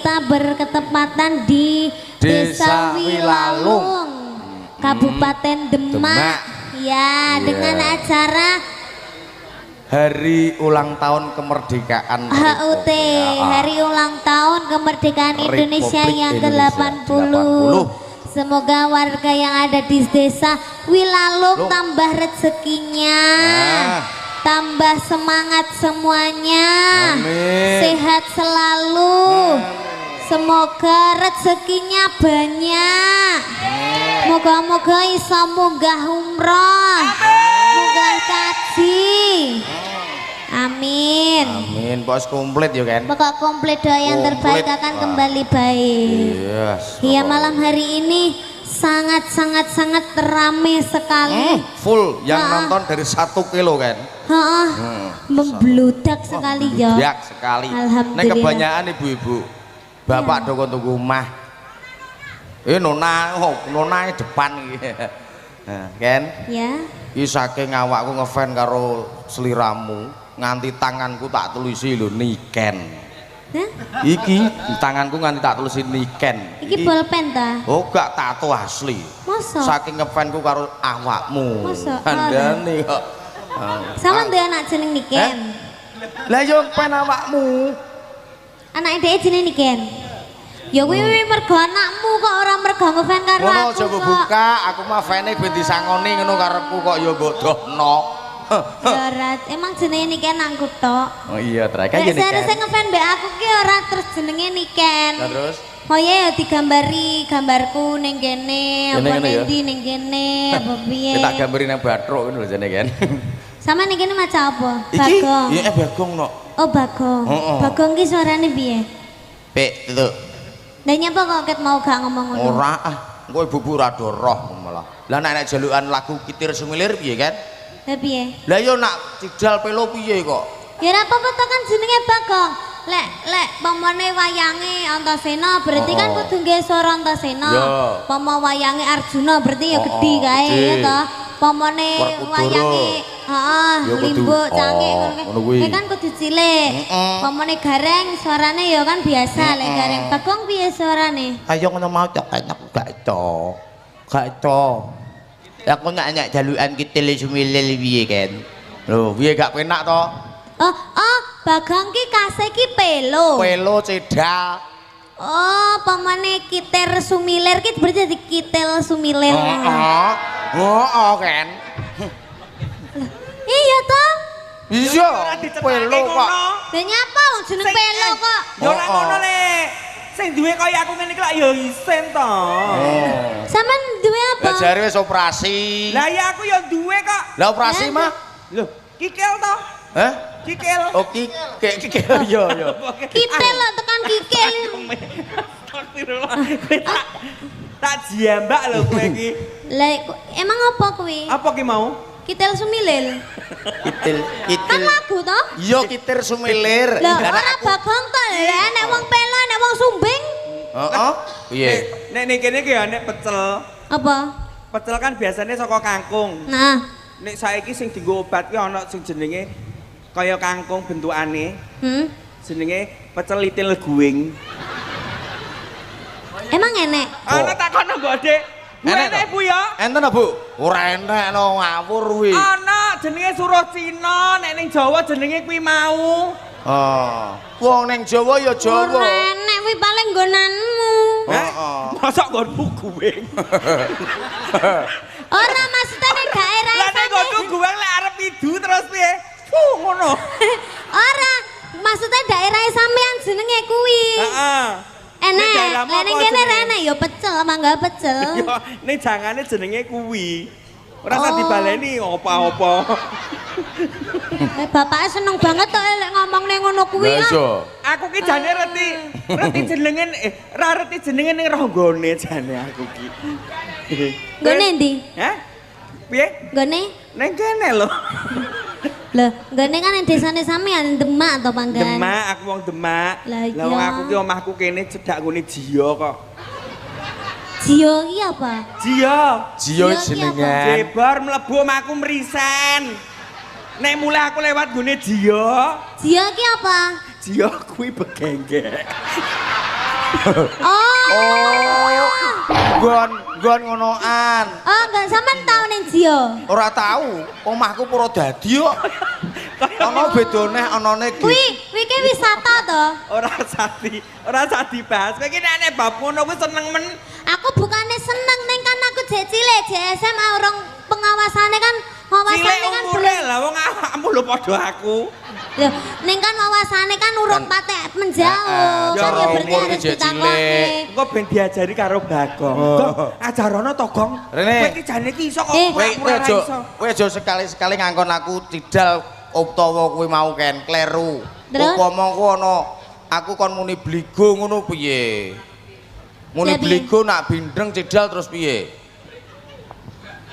kita berketepatan di Desa Wilalung, Kabupaten Demak. Ya, dengan acara Hari Ulang Tahun Kemerdekaan HUT, Hari Ulang Tahun Kemerdekaan Indonesia yang ke-80. Semoga warga yang ada di Desa Wilalung tambah rezekinya, tambah semangat semuanya, sehat selalu, semoga rezekinya banyak, moga-moga bisa munggah umroh, munggah kaji. Amin. Amin. Bos komplit ya kan? Pokok komplit, doa yang terbaik akan kembali baik. Iya, malam hari ini sangat ramai sekali. Full yang nonton dari 1 kilo kan? Membludak sekali ya. Membludak sekali. Alhamdulillah. Nah kebanyakan ibu-ibu, bapak tunggu omah. Nona depan gitu. Nah, kan? Ya. Iki saking awakku ngefan karo seliramu. Nganti tanganku tak tulisi lho Niken. Iki tanganku nganti tak tulisi Niken. Iki bolpen ta? Oh gak tato asli. Masa? Saking ngefanku karo awakmu. Masa? Andane kok. Sama duwe anak jeneng Niken. Lah yo pen awakmu. Anake dhewe jeneng Niken. Ya kuwi mergo anakmu kok ora mergo ngefan karo aku. Ngono coba buka, aku mah fane ben disangoni ngono karepku kok yo mbok dohno. Ora, emang jenenge Niken nangku tok. Oh iya, trek aja Niken. Saya ngefan mbek aku ki ora terus jenenge Niken. Lah terus? Oh iya ya digambari gambarku ning kene, apa ndi ning kene, apa piye. Tak gambari nang batruk ngono lho jane kan. Sama ning kene maca apa? Bagong. Iya Bagong no. Oh Bagong. Bagong ki suarane piye? Pek lho. Lah nyapa kok ket mau gak ngomong ngono? Ora ah, engko ibu-ibu ra roh malah. Lah nek jalukan lagu Kitir Sumilir piye kan? Lah piye? Lah yo nak cidal pelo piye kok? Ya ora apa-apa to kan jenenge Bagong. Lek pamane wayange Antasena berarti kan kudu nggih swara Antasena. Pama wayange Arjuna berarti ya gedhi kae ya to. Pamane wayange Limbo Cangik ngono kuwi. Kan kudu cilik. Pamane Gareng suarane ya kan biasa lek Gareng. Bagong piye suarane? Ayo ngono mau cok enak gak to. Gak to. Aku nyak jalukan Kitil Sumilir piye kan. Lho, piye gak penak to? Bagong ki kase ki pelo. Pelo cedal. Oh, pamane Kitir Sumilir ki berarti jadi Kitil Sumilir. Kan. Iya toh? Iya, pelo kok. Lah nyapa jeneng pelo kok? Ya ora ngono le. Sing duwe kaya aku ngene iki lak ya isen to. Sampeyan duwe apa? Lah jare wis operasi. Lah ya aku ya duwe kok. Lah operasi mah? Lho, kikil to? Hah? Kikil. Oh, kikil. Iya. Kitil lah tekan kikil. Tak jiambak lho kowe iki. Lah emang apa kuwi? Apa ki mau? Kitil Sumilir. Kitil. Kan lagu toh? Iya Kitir Sumilir. Lah ora Bagong to ya nek wong pelo nek wong sumbing. Heeh. Piye? Nek ning kene ki ya nek pecel. Apa? Pecel kan biasanya saka kangkung. Nah, Nek saiki sing dienggo obat ki ana sing jenenge kaya kangkung bentukane. Jenenge pecel litil guing. emang enek. Ana tak kono mbok Dik. Enek Bu ya? Enten Bu? Ora enek no ngawur kuwi. Ana jenenge suruh Cina, nek ning Jawa jenenge kuwi mau. Wong ning Jawa ya Jawa. Ora enek kuwi paling nggonanmu. Mosok nggonmu guing. Ora maksudnya nek daerah Lah nek nggonmu guing lek arep idu terus piye? Ngono. Ora, maksudnya daerah sampean jenenge kuwi. Heeh. Enek, nek kene enek ya pecel, mangga pecel. Yo ning jangane jenenge kuwi. Ora usah dibaleni apa-apa. Bapaknya seneng banget to lek ngomong ning ngono kuwi. Aku ki jane reti jenenge ora reti jenenge ning ronggone jane aku ki. Nggone ndi? Hah? Piye? Nggone? Ning kene lho. Lah, nggone kan ning desane sampean Demak to panggan. Demak, aku wong Demak. Lah wong aku ki omahku kene cedak ngene Jiyo kok. Jiyo ki apa? Jiyo jenengan. Jebar mlebu omahku mrisen. Nek mulai aku lewat gone Jiyo. Jiyo ki apa? Jiyo kuwi begenggek. Nggon ngonoan. Oh, enggak sampean tau ning Jio. Ora tahu, omahku Purwodadi kok. Ana bedone anane iki. Kuwi ki wisata to. Ora sah dibahas. Kowe iki nek bab ngono kuwi seneng men. Aku bukannya seneng ning kan aku jek cilik SMA orang pengawasane kan Cilik umure lah wong awakmu lho padha aku. Lho, ning kan wawasane kan urung patek menjauh. Cara Ya berarti umur harus jek ditakoni. cilik. Engko ben diajari karo Bagong. Gong, ajarana to, Gong. Rene. Kowe iki jane iki iso kok Kowe aja sekali-sekali ngangkon aku tidal utawa kowe mau ken kleru. Upama ku ana aku kon muni bligo ngono piye? Muni bligo nak bindeng cidal terus piye?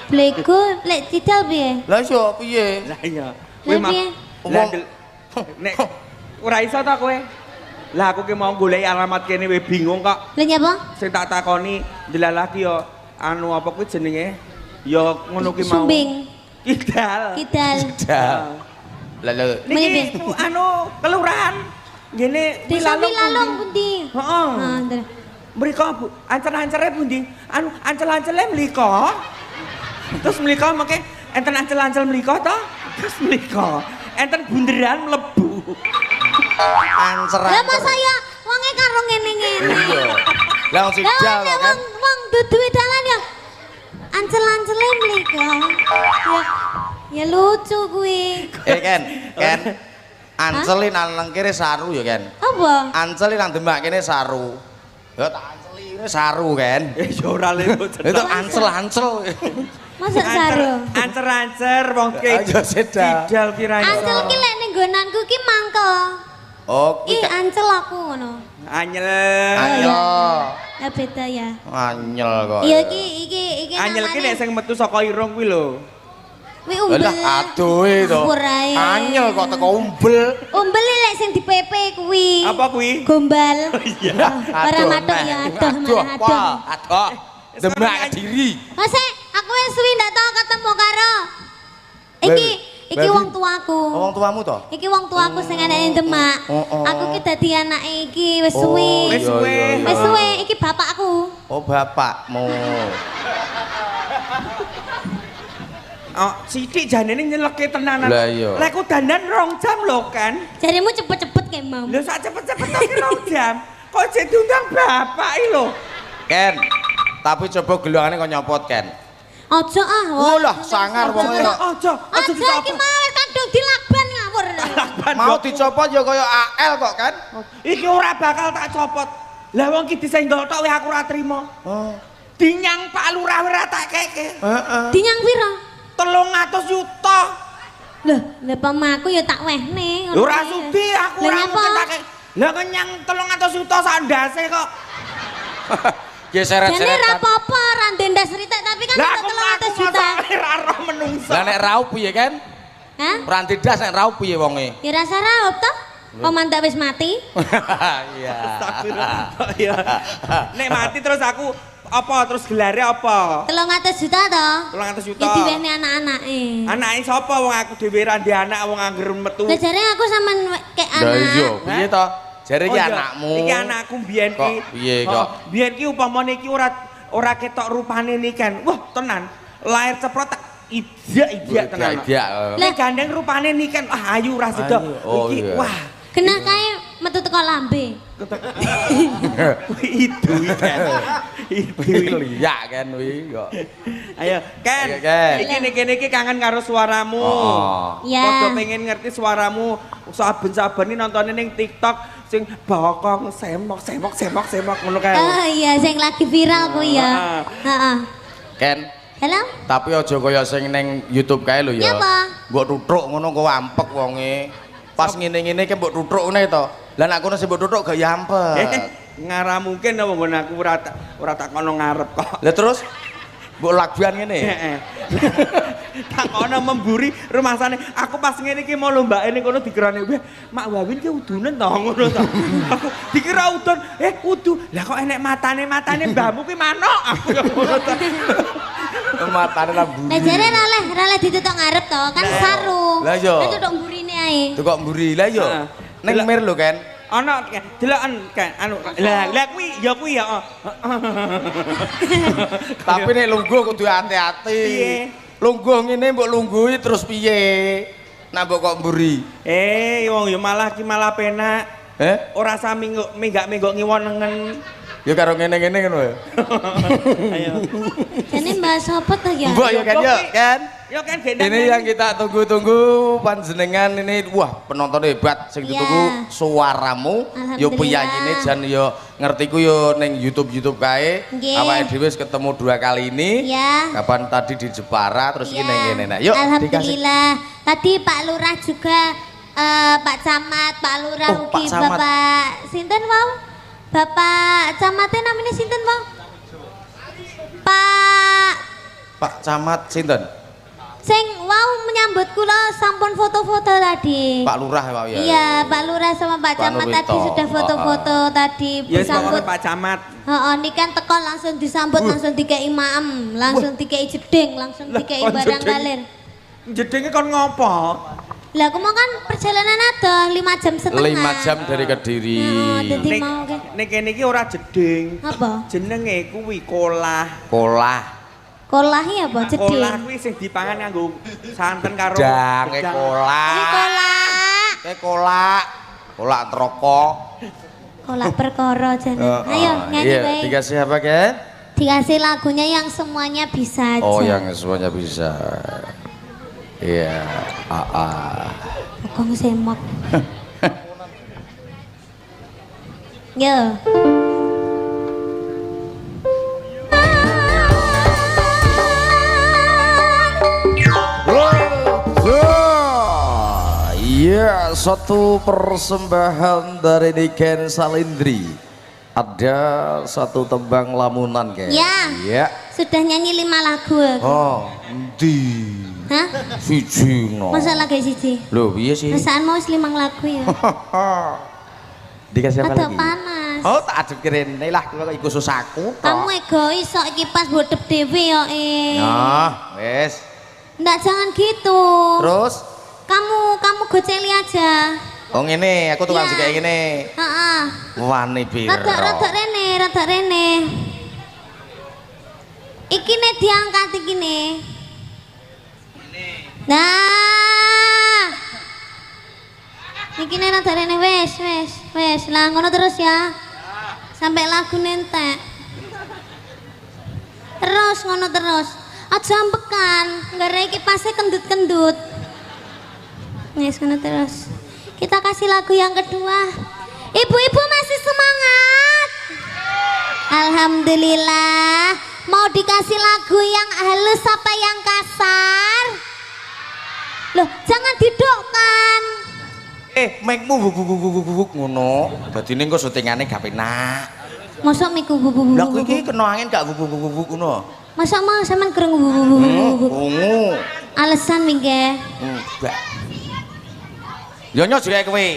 Bligo lek cidal piye? Lah iya piye? Lah iya. Kowe mah nek ora iso ta kowe? Lah aku ki mau golek alamat kene we bingung kok. Lha nyapa? Sing tak takoni delalaki yo anu apa kuwi jenenge? Yo ngono ki mau. Sumbing. Kidal. Lah niki anu kelurahan. Ngene Desa Wilalung pundi? Heeh. Mriko Bu, ancel-ancele pundi? Anu ancel-ancele mriko. Terus mriko mengke enten ancel-ancel mriko to? Terus mriko enten bunderan mlebu. Anceran. Lah masa ya wonge karo ngene-ngene. Iya. Lah wong sidal kan. Wong dudu dalan ya. Ancel-ancele mriko. Ya lucu kuwi. Ken. Ancelin nang kene saru ya, Ken. Apa? Ancelin nang Demak kene saru. Ya tak anceli saru, Ken. Ya ora lewat. Itu ancel. Masa saru? Ancer-ancer wong ki. Ayo sedal. Tidal kira iso. Ancel ki lek ning nggonanku ki mangkel. Oh, Ih, ancel aku ngono. Anyel. Ya beda ya. Anyel kok. Iya iki Anyel ki nek sing metu saka irung kuwi lho. Kuwi umbel. Lah aduh to. Anyel kok teko umbel. Umbel lek sing dipepe kuwi. Apa kuwi? Gombal. Iya. Para matuk ya adoh malah adoh. Adoh. Demak diri. Mas aku wis suwi ndak tau ketemu karo iki wong tuaku. Wong tuamu to? Iki wong tuaku sing ana ing Demak. Aku ki dadi anake iki wis suwi. Wis suwe. Wis suwe iki bapakku. Oh, bapakmu. Oh, sithik janene nyeleke tenanan. Lah iya. Lek ku dandan 2 jam lho kan. Jarimu cepet-cepet kayak mau. Lho sak cepet-cepet to 2 jam. Kok jek diundang bapak iki lho. Ken. Tapi coba gelongane kok nyopot, Ken. Aja ah. Lah sangar wong kok. Aja Aja iki mau kadung dilakban ngawur. Mau dicopot ya kaya AL kok, kan? Iki ora bakal tak copot. Lah wong ki disenggol tok wis aku ora trimo. Dinyang Pak Lurah ora tak keke. Heeh. Dinyang pira? 300 juta. Lah pamaku ya tak wehne. Lho ora sudi aku ora mungkin tak keke. Lah kenyang 300 juta sak ndase kok. Ya seret-seret. Jane ra apa-apa, ra ndendas ritek tapi kan Lah itu aku 300 juta. ora roh menungso. Lah nek raup piye, Ken? Hah? Ora ndedas nek raup piye wonge? Ya rasa raup toh? Komandan wis mati. Iya. Astagfirullah. Iya. Nek mati terus aku apa terus gelare apa? 300 juta toh? 300 juta. Ya diwehne anak-anake. Anake sapa wong aku dhewe ra ndek anak wong angger metu. Lah jare aku sampean kek Lah iya, anak. piye to? Jare iki Oh, iya. anakmu. Iki anakku biyen ki. Kok piye kok? Biyen ki upamane iki ora ketok rupane niken. Wah, tenan. Lahir ceprot tak idak tenan. Idak. Lah gandeng rupane niken. Ah, ayu ra sida. Oh, Iki iya. wah. Kena kae metu teko lambe. Itu kan. Itu. Liyak kan wi kok. Ayo, Ken. Ayo, Ken. Iki kene iki kangen karo suaramu. Oh. Ya. Padha pengen ngerti suaramu. Saben-saben nonton ning TikTok sing bokong semok ngono kae. Oh iya sing lagi viral kuwi ya. Heeh. Ken, Halo? tapi aja kaya sing ning YouTube kae lho ya. Nyapa? Mbok tuthuk ngono kok ampek wonge. Pas ngene-ngene ki mbok tuthuk ngene to. Lah nek kono sing mbok tuthuk gak ya ampek. Ngara mungkin apa nggon aku ora tak kono ngarep kok. Lah terus mbok lagban ngene. Heeh. Tak kono memburi rumasane. Aku pas ngene iki mau lombake ning kono dikirane weh Mak Wawin ki udunen to ngono to. Aku dikira udun, udu. Lah kok enek matane mbahmu ki manuk. Aku yo ngono to. Matane lamburi. Lah jare ra leh ditutuk ngarep to, kan saru. Lah iya. Lah tutuk mburine ae. Tuh kok mburi lah yo. Ning mir lho kan. ana deloken kan anu lah kuwi ya Tapi nek lungguh kudu hati-hati. Piye? Lungguh ngene mbok lungguhi terus piye? Nah mbok kok mburi. Wong ya malah ki malah penak. Ora sami menggak ngiwonengen. Ya karo ngene-ngene ngono ya. Ayo. Jane mbahas apa to ya? Mbok ya kan ya kan? Ya kan gendang. Ini yang kita tunggu-tunggu panjenengan ini wah penonton hebat sing ditunggu suaramu yo peyayine jan yo ngertiku yo ning YouTube kae awake dhewe wis ketemu 2 kali ini kapan tadi di Jepara terus ini ngene nah yuk alhamdulillah tadi Pak Lurah juga Pak Camat Pak Lurah ugi Bapak sinten mau Bapak Camatnya namanya sinten mau Pak Camat sinten sing wow menyambut kula sampun foto-foto tadi. Pak Lurah ya Pak ya. Iya, Pak Lurah sama Pak Camat tadi sudah foto-foto tadi disambut Pak Camat. Heeh, niki kan teko langsung disambut langsung dikei maem, langsung dikei jeding, langsung dikei barang kalir. Jedingnya kon ngopo? Lah aku mau kan perjalanan ada 5 jam setengah. 5 jam dari Kediri. Dadi mau ke. Nek kene iki ora jeding. Apa? Jenenge kuwi kolah. Kolahi apa jeding? Kolah kuwi sing dipangan nganggo santen karo Gedang kolah. Ini kolak. Kolak troko. Kolak perkara jane. Ayo nyanyi bae. Dikasih apa kan? Dikasih lagunya yang semuanya bisa aja. Oh, yang semuanya bisa. Iya, Bokong semok. Yo. Iya, satu persembahan dari Niken Salindri. Ada satu tembang lamunan kayak. Ya. Sudah nyanyi 5 lagu. Oh, di. Hah? Siji no. Masa lagi siji? Loh, iya sih. Masaan mau 5 lagu ya? Dikasih apa lagi? lagi? Panas. Oh, tak adep kirene lah iku susahku. Kamu egois sok iki pas bodep dhewe ya Nah, wes. Ndak jangan gitu. Terus? Kamu goceli aja. Oh ngene, aku tukang kayak gini. Heeh. Wani piro. Rada rene. Iki nek diangkat iki ne. Nah. Iki nek rada rene wes. Lah ngono terus ya. Sampai lagu nentek. Terus ngono terus. Aja ambekan, nggare iki pasti kendut-kendut. Wes ngono terus. Kita kasih lagu yang kedua. Ibu-ibu masih semangat? Alhamdulillah. Mau dikasih lagu yang halus apa yang kasar? Loh, jangan didokkan. Mic-mu bubuk ngono. Dadi ning kok syutingane gak penak. Mosok miku bubuk. Lah kowe iki kena angin gak bubuk ngono. Mosok mau sampean kereng bubuk. Ungu. Alasan mingke. Enggak. Yo nyos juga kowe.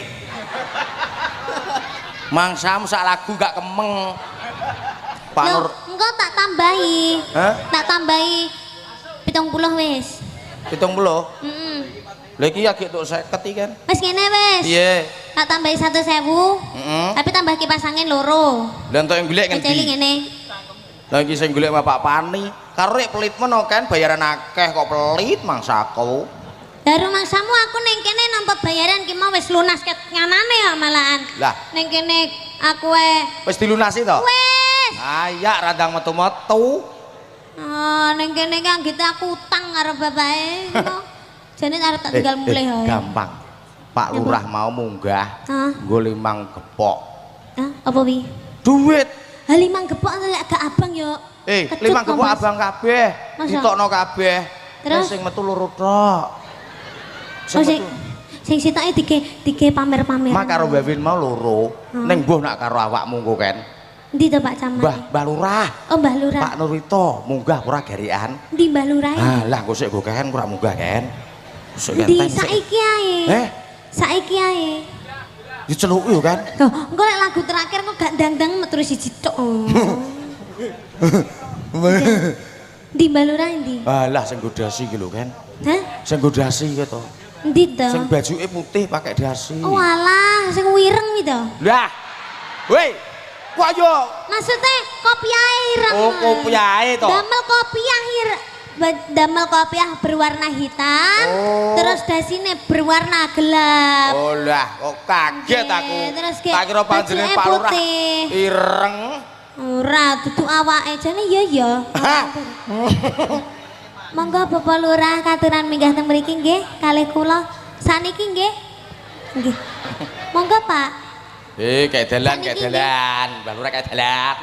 Mangsamu sak lagu gak kemeng. Pak Nur. Engko tak tambahi. Hah? Tak tambahi 70 wis. 70. Heeh. Lha iki agek tok 50 iki kan. Wis ngene wis. Piye? Tak tambahi 1.000. Tapi tambah kipas angin loro. Lah entuk yang golek ngendi? Celi ngene. Lah iki sing golek Pak Pani. Karo rek pelit meno kan bayaran akeh kok pelit mangsaku. Lah rumangsamu aku ning kene nampa bayaran ki mau wis lunas ket nganane ya malahan. Lah, ning kene aku wis dilunasi to? Wis. Ayak radang metu-metu. Oh, ning kene ki anggite aku utang karo bapake. Jane arep tak tinggal mulih ae. Gampang. Pak Lurah mau munggah. Nggo 5 gepok. Hah? Apa wi? Duit. Ha 5 gepok lek gak abang yo. 5 gepok abang kabeh. Ditokno kabeh. Terus sing metu loro tok. Sing sitoke dike pamer-pamer. Mak karo Mbak Win mau loro. Ning mbuh nak karo awakmu engko kan. Endi to Pak Camat? Mbah Lurah. Oh, Mbah Lurah. Pak Nurito munggah ora gerekan. Endi Mbah Lurah? Lah engko sik go kan ora munggah kan. Di saiki ae. Saiki ae. Diceluk yo kan. Loh, engko lek lagu terakhir kok gak ndang-ndang metu siji tok. Di Mbah Lurah endi? Alah sing godasi iki lho kan. Hah? Sing godasi iki to. Endi to? Sing bajuke putih pakai dasi. Oh alah, sing wireng iki to. Lah. Woi. Ku ayo. Maksudnya kopiah ireng. Oh, kopiahe to. Damel kopiah berwarna hitam, terus dasine berwarna gelap. Oh lah, kok kaget aku. Terus tak kira panjenengan Pak Lurah ireng. Ora, dudu awake jane ya. Monggo Bapak Lurah katuran minggah teng mriki nggih kalih kula. Saniki nggih. Nggih. Monggo Pak. Kayak dalan. Mbak Lurah kayak dalan.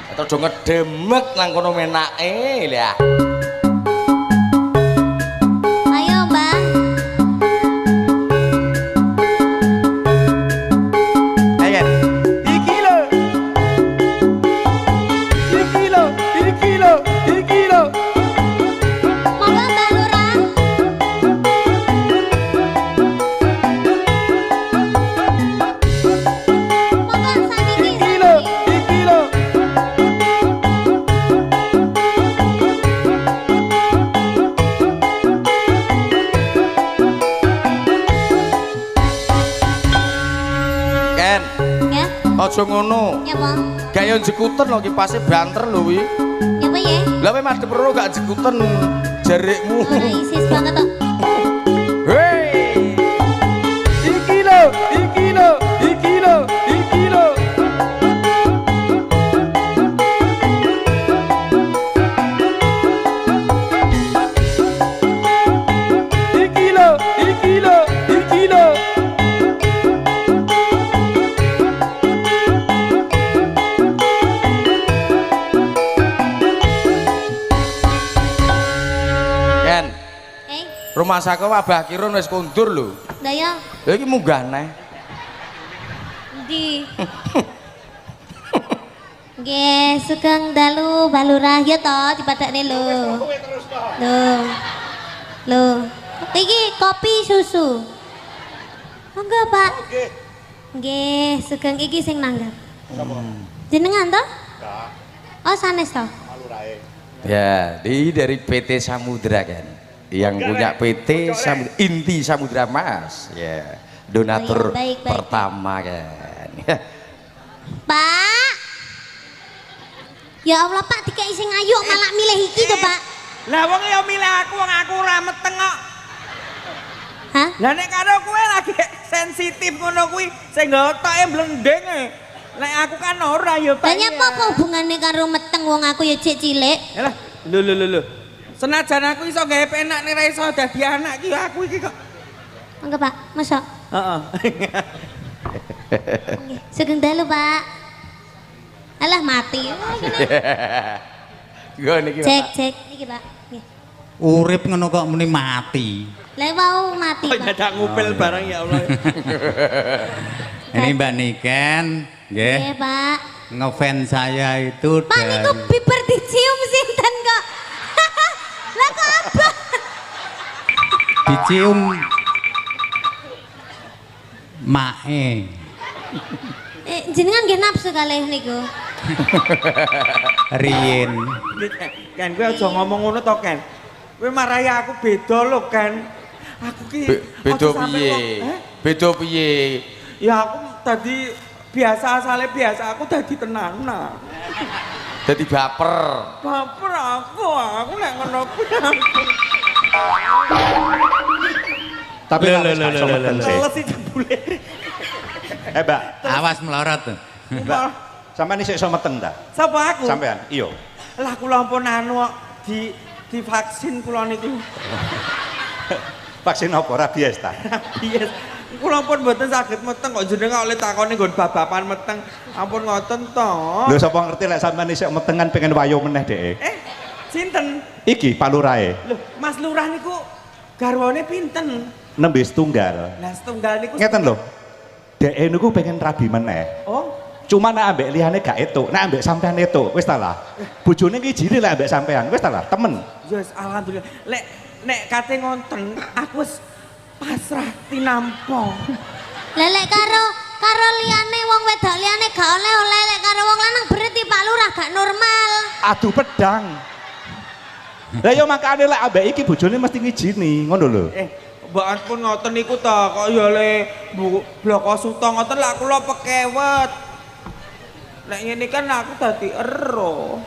Terus do ngedemek nang kono menake lha. Ayo, Mbak. Ayo. Iki lho. Monggo Mbak Lurah. Monggo saniki. Ken, Ya. aja ngono. Ya, Pak. Gaya jekuten lho kipase banter lho wi. Ya, Pak ya. Lah kowe madhep ro gak jekuten jarikmu. Ora isis banget kok. Hei. Iki lho. Ken, rumah saka Wabah Kirun wis kondur lho. Lah ya, Lha iki munggah neh. endi? Nggih, sugeng dalu Balurah ya to dipadakne lho. Lho. Iki kopi susu. Monggo, Pak. Nggih, sugeng iki sing nanggap. Jenengan to? Oh, sanes to? Ya, ini dari PT Samudra kan. Yang punya PT Inti Samudra Mas. Ya, donatur Oh, iya, baik. pertama kan. Pak. Ya Allah, Pak, dikai sing ayu malah milih iki to, Pak. Lah wong ya milih aku, wong aku ora meteng kok. Hah? Lah nek karo kowe lagi sensitif ngono kuwi sing gotoke blendeng e. Nek aku kan ora ya, Pak. Lah nyapa apa hubungane karo meteng wong aku ya cek cilik? Lah, lho. Senajan aku iso gawe penak nek ra iso dadi anak ki aku iki kok. Monggo, Pak. Masa? Heeh. Nggih. Sugeng dalu, Pak. Alah mati. Gue niki Cek niki, Pak. Nggih. Urip ngono kok muni mati. Lah wau mati, Oh, Pak. nyadak ngupil barang ya Allah. Ini Mbak Niken, nggih. Nggih, Pak. Ngefans saya itu Pak niku biber dicium sinten kok? Lah kok apa? dicium mae. Jenengan nggih nafsu kalih niku. Rien. Kan kowe aja ngomong ngono to, Ken. Kowe marahi aku beda lho, Ken. Aku ki beda aja sampe piye? kok- Beda piye? Ya aku tadi biasa asale biasa aku tadi tenanan. Dadi baper. Baper aku nek ngono kuwi. Tapi Lho, tak wis lho, gak iso lho, lho, meten lho. sih. Teles sih jebule. Mbak, Awas melorot tuh. Mbak, sampean isih iso meteng ta? Sapa aku? Sampean? Iya. Lah kula ampun anu kok divaksin kula niku. Vaksin apa rabies ta? Yes. Kula ampun mboten saged meteng kok jenengan oleh takoni nggon babapan meteng. Ampun ngoten to. Lho sapa ngerti lek sampean isih metengan pengen wayo meneh dhek. Sinten? Iki Pak Lurahe, Loh, Mas Lurah niku garwane pinten? nembe setunggal. Lah setunggal niku Ngeten lho. Dhek niku pengen rabi meneh. Oh, Cuma nek ambek liyane gak etuk, nek ambek sampean etuk, wis ta lah. Bojone iki jiri lek ambek sampean, wis ta lah, temen. yes alhamdulillah. Nek kate ngonten aku wis pasrah tinampa. Lelek karo liyane wong wedok liyane gak oleh lek karo wong lanang berarti Pak Lurah gak normal. Adu pedang. Lah yo makane lek ambek iki bojone mesti ngijini, ngono lho. Mbak pun ngoten niku ta, kok ya le bloko suto ngoten lak kula pekewet. Nek ngene kan aku dadi ero.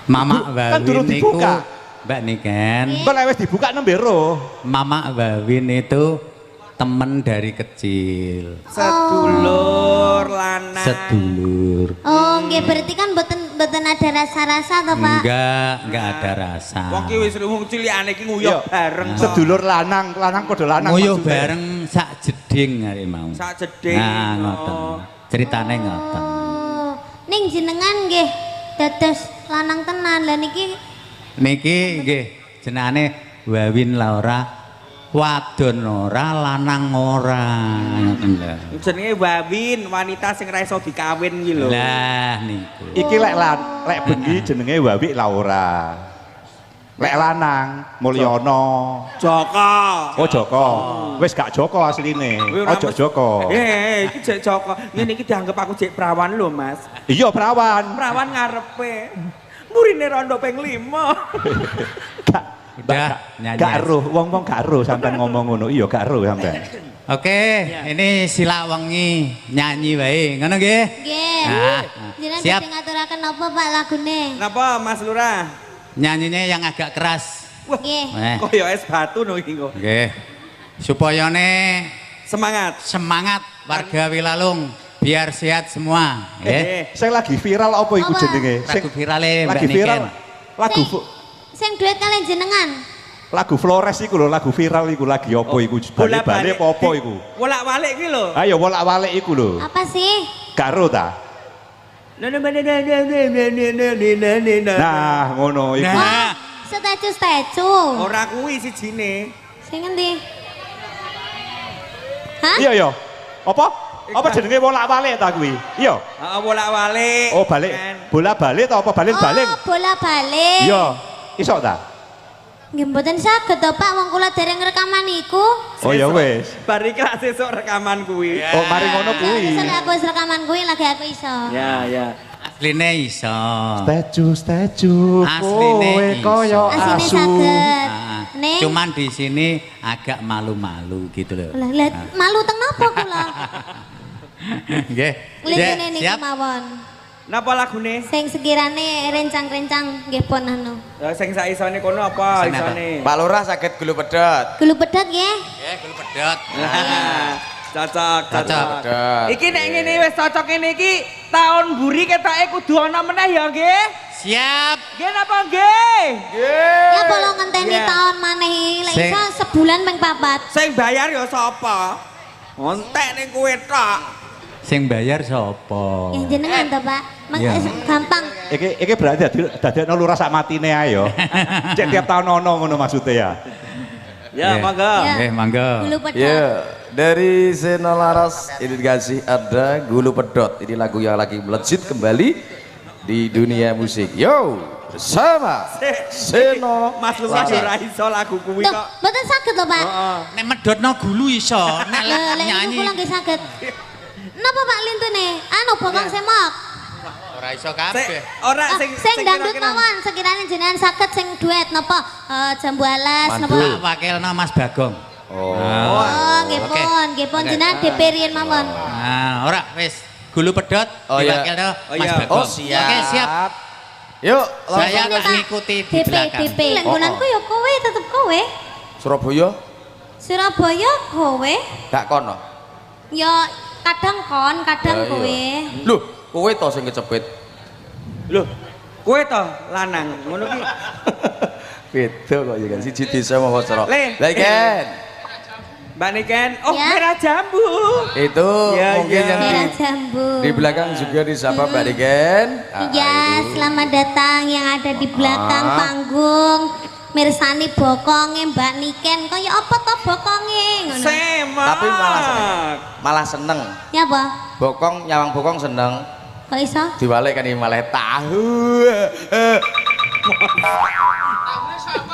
Mamak Kan durung Wawin niku dibuka. Mbak Niken. Kok lek wis dibuka nembe ro. Mamak Wawin itu temen dari kecil. Sedulur lanang. Sedulur. Oh, nggih berarti kan mboten ada rasa-rasa to, Pak? Enggak ada rasa. Wong ki wis wong cilikane iki nguyuh bareng. kok. Sedulur lanang padha lanang. Nguyuh maksudnya. bareng sak jeding hari mau. Sak jeding. Nah, ngoten. Ceritane ngoten. Oh, ning jenengan nggih dados lanang tenan. Lah niki Niki nggih jenenge Wawin Laura, wadon ora, lanang ora. Ngoten lho. Jenenge Wawin, wanita sing ra iso dikawin iki lho. Lah niku. Iki lek bengi jenenge Wawi Laura. Lek lanang Mulyono. Joko. Oh Joko. Wis gak Joko asline. Ojo Joko. Iki jek Joko. Ngene iki dianggep aku jek prawan lho, Mas. Iya perawan. Prawan ngarepe. Murine rondo ping 5. Udah nyanyi. Gak roh, wong-wong gak roh sampean ngomong ngono. Iya gak roh sampean. Oke, ini sila wengi nyanyi wae. Ngono nggih? nggih. Nah, Jenengan siap. badhe ngaturaken apa Pak lagune? Napa Mas Lurah? Nyanyinya yang agak keras. Nggih. Koyo es batu no iki kok. Nggih. Supaya Semangat. semangat warga Wilalung biar sehat semua, nggih. Sing lagi viral apa iku Apa? jenenge? Sing Lagu virale Mbak lagi viral. Niken. Lagu Sing duet kalian jenengan. lagu Flores iku lho, lagu viral iku lagi apa iku? Balik-balik apa iku? Bolak-balik iki lho. Ayo bolak-balik iku lho. Apa sih? Gak roh ta? Nah, ngono iku. Nah, Stecu. Ora kuwi sijine. Sing endi? Hah? Iya ya. Apa? Apa jenenge bolak-balik ta kuwi? Iya. Heeh, bolak-balik. Oh, balik. Bola-balik ta apa balik-balik? Oh, bola-balik. Iya. Iso ta? Nggih mboten saged to Pak wong kula dereng rekaman iku. Oh ya wis. Bar iki lak sesuk rekaman kuwi. Oh, mari ngono Ya, kuwi. wis aku wis rekaman kuwi lagi aku iso. Ya. asline iso. Steju Asline kowe iso. koyo Asine asu. saged. Ah, Ning cuman di sini agak malu-malu gitu loh. lah malu teng napa kula? Nggih. Nglintine niki Siap. mawon. Napa lagune? Sing sekirane rencang-rencang nggih pun anu. Sing sak isone kono apa Sing apa? isone? Pak Lurah saged gulu pedot. Gulu pedot nggih. Nggih, gulu pedhot. Nah, cocok. Pedot. Iki nek ngene wis cocok ngene iki taun buri ketoke kudu ana meneh ya nggih. Siap. Nggih napa nggih? Ya bolong ngenteni Iya. taun maneh lek Sing- iso sebulan ping 4. Sing bayar ya sapa? Ontek ning kowe tok. Sing bayar sapa? Ya jenengan to Pak. Iya. Gampang. Iki berarti dadekno lurah sak matine ae yo. Cek tiap tahun ono ngono maksudnya ya. Ya, Nggih. monggo. Ya. Nggih, monggo. Gulu pedot. Ya, dari Seno Laras ini dikasih ada Gulu Pedot. Ini lagu yang lagi melejit kembali di dunia musik. Yo, bersama Seno Mas Lurah Laras. ora iso lagu kuwi Tuh, kok. mboten saged to Pak. Heeh. Nek medhotno gulu iso, nek Lek niku nyanyi kula nggih saged. Napa Pak lintune? Anu bokong semok. ora iso Sing kabeh. ora Ah, sing sing dangdut kira-kira- mawon sekiranya jenengan saged sing duet napa jambu alas napa. Mandul. Tak wakilno Mas Bagong. Oh, Oh, nggih Oke. pun, nggih pun Oke. jenengan DP riyen mawon. Nah, ora wis gulu pedhot Oh, iya. diwakilno Oh, Mas iya. Bagong. oh siap. Oke, siap. Yuk, Saya Ini, tak Pak. ngikuti di DP belakang. DP. Lek nggonanku ya kowe tetep kowe. Surabaya Surabaya kowe. gak kono. Ya kadang kon, kadang Ya, iya. kowe. Loh, kowe to sing kecepit. Lho, kowe to lanang ngono ki. Beda kok ya kan siji desa mau Soro. Le. Lah Ken. Mbak Niken, oh Ya. merah jambu. Itu Ya, mungkin ya. yang Merah jambu. di belakang juga disapa Mbak Niken. Iya, selamat datang yang ada di belakang Ah. panggung. Mirsani bokonge Mbak Niken. Kaya apa to bokonge ngono. Semak. Tapi malah seneng. Ya apa? Bokong nyawang bokong seneng. Kok iso? Diwalik kan ini malah tahu.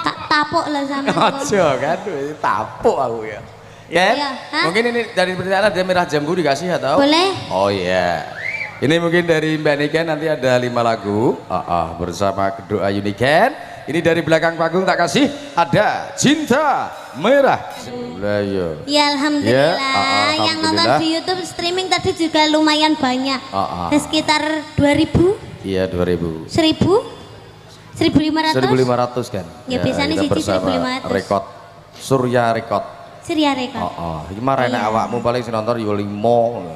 Tak tapuk lah sama. Ojo kan, tapuk aku ya. Ken, Iya, hah? mungkin ini dari berita ada merah jambu dikasih atau? Boleh? Oh iya. Ini mungkin dari Mbak Niken nanti ada 5 lagu bersama Kedua Uniken. Ini dari belakang panggung tak kasih ada Cinta Merah. Lah yo. Ya alhamdulillah. Ya, Yang nonton di YouTube streaming tadi juga lumayan banyak. Sekitar 2000. Iya 2000. 1500. 1500 kan. Ya, biasanya kita siji bersama 1500. Rekod Surya Rekod. Surya Rekod. Iki mah enak Iya. awakmu paling sing nonton yo 5.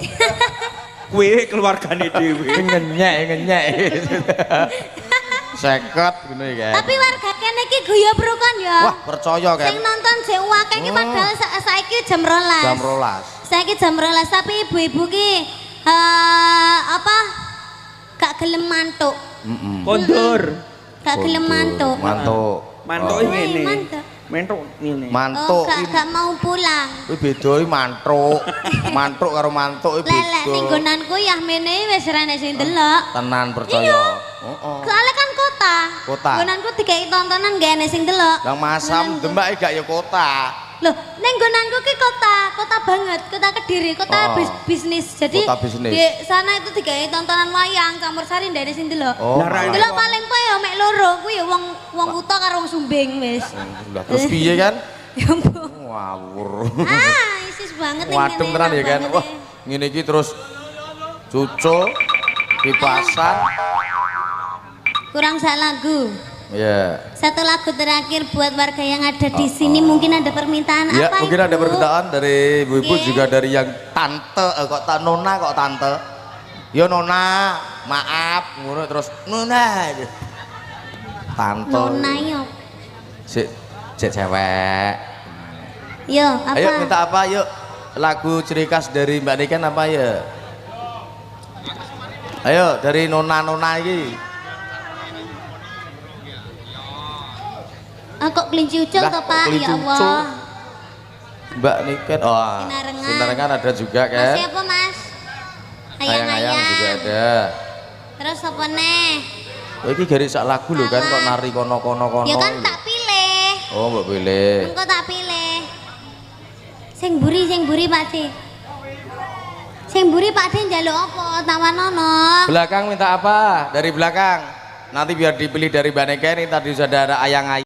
Kuwi keluargane dhewe. Ngenyek. 50 ngono iki kan. Tapi warga kene iki guyub rukun ya. Wah, percaya kan. Sing nonton jek akeh iki padahal saiki jam 12. Jam 12. Saiki jam 12 tapi ibu-ibu ki apa gak gelem mantuk. Kondur. Gak gelem mantuk. Mantuk. Mantuk Oh. ngene. Mantuk. Mentuk ngene. Mantuk. Oh, gak mau pulang. Kuwi beda iki mantuk. Mantuk karo mantuk iki Lelek ning beda. nggonanku ya mene wis ora ana sing delok. Tenan percaya. Heeh. Soalnya kan kota. Kota. Nggonanku dikai tontonan gak ana sing delok. Lang Masam Nggonanku. Demak iki gak ya kota. Loh, ning nggonanku ki kota banget, kota Kediri, kota Oh. bisnis. Jadi Kota bisnis. di sana itu digawe tontonan wayang campur sari ndek sing delok. Oh. Lah, malah. Delok paling po ya mek loro kuwi ya wong Kuta karo wong Sumbing wis. Lah terus piye kan? Ya ampun. Ngawur. Isis banget ning Wadem kene, tenan ya enak kan. banget Wah, ngene iki terus cucul kipasan. Kurang sak lagu. Ya. Satu lagu terakhir buat warga yang ada di sini mungkin ada permintaan Ya, apa mungkin Ibu? ada permintaan dari ibu-ibu Oke. juga dari yang tante kok nona kok tante. Yo nona, maaf ngono terus nona. Tante. Nona yo. Sik cewek. Yo, apa? Ayo minta apa yuk? Lagu ciri khas dari Mbak Niken apa ya? Ayo dari nona-nona iki. Kok kelinci ucul Lah, toh kok Pak? kelinci Ya ucul? Allah. Mbak Niken, oh Sinarengan. Sinarengan ada juga Mas kan? siapa Mas? Ayang-ayang juga ada. Terus apa nih? Oh, ini garis sak lagu lho kan kok nari kono-kono. Ya kan tak pilih. Oh, mbak pilih. Engko tak pilih. Sing buri Pak D. Sing buri Pak D njaluk apa? Tawanono. Belakang minta apa? Dari belakang. Nanti biar dipilih dari Mbak Niken, ini tadi sudah ada ayang-ayang.